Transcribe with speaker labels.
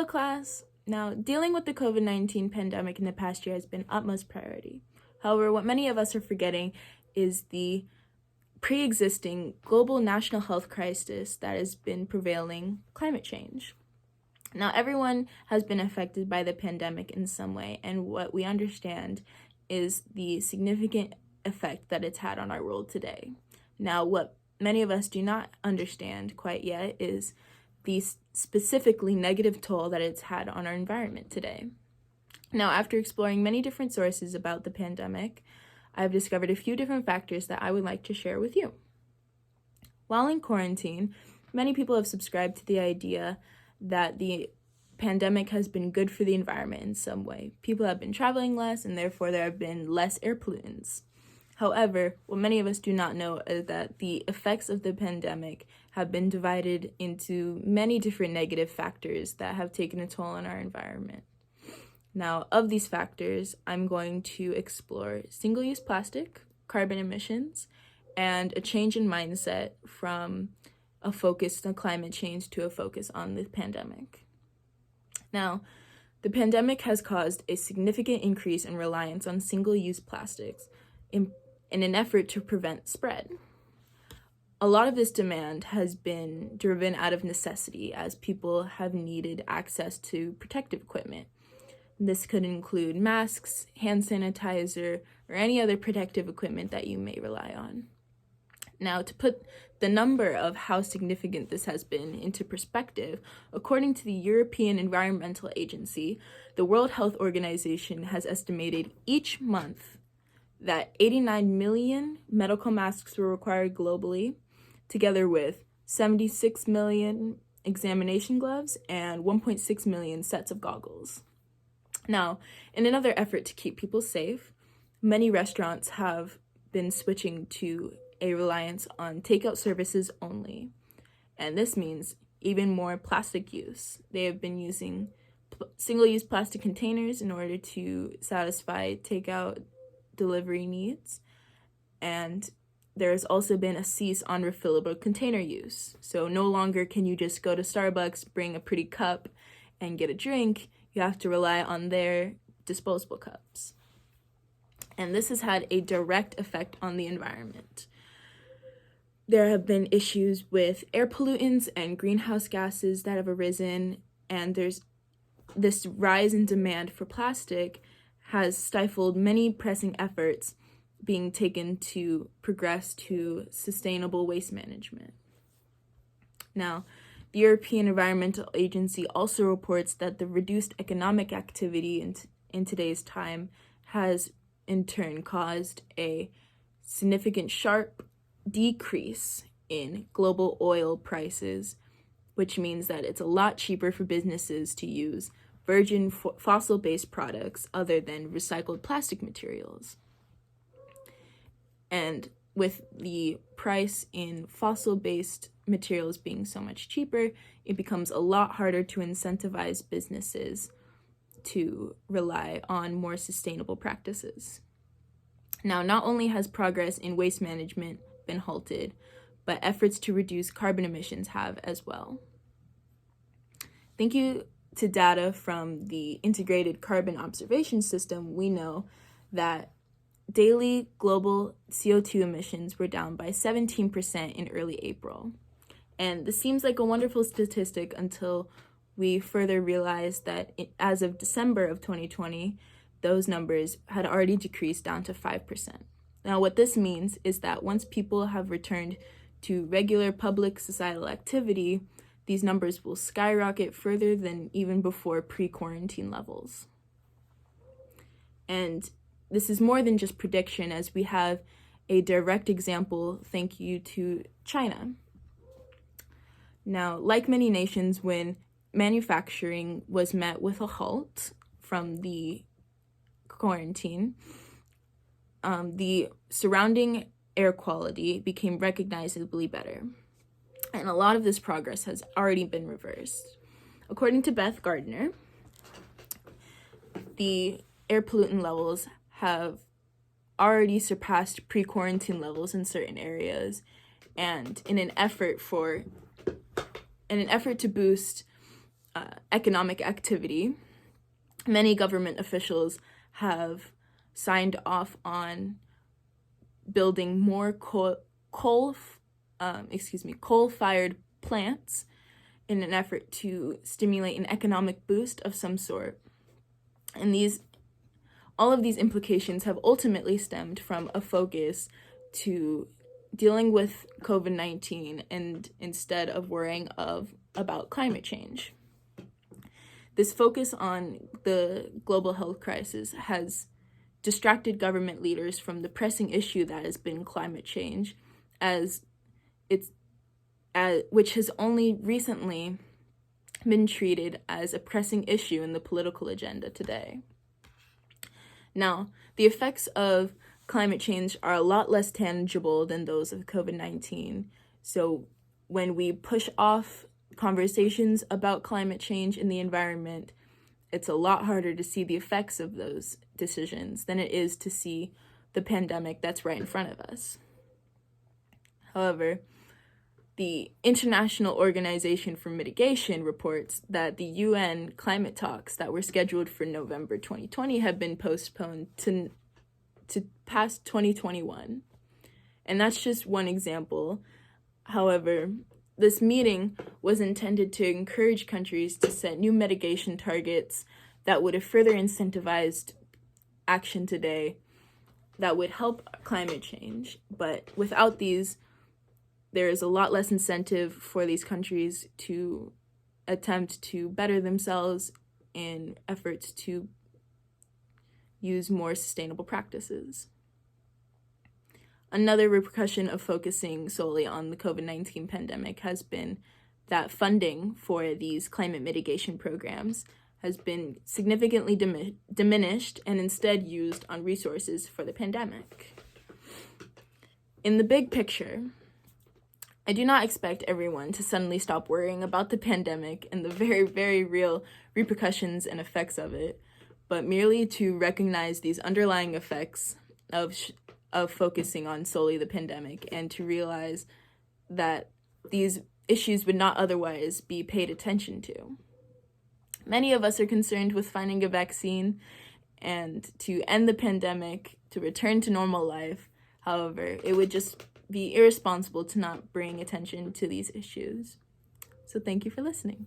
Speaker 1: Hello, class. Now, dealing with the COVID-19 pandemic in the past year has been utmost priority. However, what many of us are forgetting is the pre-existing global national health crisis that has been prevailing, climate change. Now, everyone has been affected by the pandemic in some way, and what we understand is the significant effect that it's had on our world today. Now, what many of us do not understand quite yet is the specifically negative toll that it's had on our environment today. Now, after exploring many different sources about the pandemic, I've discovered a few different factors that I would like to share with you. While in quarantine, many people have subscribed to the idea that the pandemic has been good for the environment in some way. People have been traveling less, and therefore there have been less air pollutants. However, what many of us do not know is that the effects of the pandemic have been divided into many different negative factors that have taken a toll on our environment. Now, of these factors, I'm going to explore single-use plastic, carbon emissions, and a change in mindset from a focus on climate change to a focus on the pandemic. Now, the pandemic has caused a significant increase in reliance on single-use plastics in an effort to prevent spread. A lot of this demand has been driven out of necessity as people have needed access to protective equipment. This could include masks, hand sanitizer, or any other protective equipment that you may rely on. Now, to put the number of how significant this has been into perspective, according to the European Environmental Agency, the World Health Organization has estimated each month that 89 million medical masks were required globally, together with 76 million examination gloves and 1.6 million sets of goggles. Now, in another effort to keep people safe, many restaurants have been switching to a reliance on takeout services only, and this means even more plastic use. They have been using single-use plastic containers in order to satisfy takeout delivery needs, and there's also been a cease on refillable container use. So no longer can you just go to Starbucks, bring a pretty cup, and get a drink. You have to rely on their disposable cups. And this has had a direct effect on the environment. There have been issues with air pollutants and greenhouse gases that have arisen, and there's this rise in demand for plastic has stifled many pressing efforts being taken to progress to sustainable waste management. Now, the European Environmental Agency also reports that the reduced economic activity in today's time has in turn caused a significant sharp decrease in global oil prices, which means that it's a lot cheaper for businesses to use virgin fossil-based products other than recycled plastic materials. And with the price in fossil-based materials being so much cheaper, it becomes a lot harder to incentivize businesses to rely on more sustainable practices. Now, not only has progress in waste management been halted, but efforts to reduce carbon emissions have as well. Thank you to data from the Integrated Carbon Observation System, we know that daily global CO2 emissions were down by 17% in early April. And this seems like a wonderful statistic until we further realized that as of December of 2020, those numbers had already decreased down to 5%. Now, what this means is that once people have returned to regular public societal activity, these numbers will skyrocket further than even before pre-quarantine levels. And this is more than just prediction, as we have a direct example, thank you to China. Now, like many nations, when manufacturing was met with a halt from the quarantine, the surrounding air quality became recognizably better. And a lot of this progress has already been reversed. According to Beth Gardner, the air pollutant levels have already surpassed pre-quarantine levels in certain areas, and in an effort to boost economic activity, many government officials have signed off on building more coal-fired plants in an effort to stimulate an economic boost of some sort. And all of these implications have ultimately stemmed from a focus to dealing with COVID-19 and instead of worrying about climate change. This focus on the global health crisis has distracted government leaders from the pressing issue that has been climate change, which has only recently been treated as a pressing issue in the political agenda today. Now, the effects of climate change are a lot less tangible than those of COVID-19. So when we push off conversations about climate change and the environment, it's a lot harder to see the effects of those decisions than it is to see the pandemic that's right in front of us. However, the International Organization for Mitigation reports that the UN climate talks that were scheduled for November 2020 have been postponed to past 2021. And that's just one example. However, this meeting was intended to encourage countries to set new mitigation targets that would have further incentivized action today that would help climate change. But without these, there is a lot less incentive for these countries to attempt to better themselves in efforts to use more sustainable practices. Another repercussion of focusing solely on the COVID-19 pandemic has been that funding for these climate mitigation programs has been significantly diminished and instead used on resources for the pandemic. In the big picture, I do not expect everyone to suddenly stop worrying about the pandemic and the very, very real repercussions and effects of it, but merely to recognize these underlying effects of focusing on solely the pandemic and to realize that these issues would not otherwise be paid attention to. Many of us are concerned with finding a vaccine and to end the pandemic, to return to normal life. However, it would just be irresponsible to not bring attention to these issues. So thank you for listening.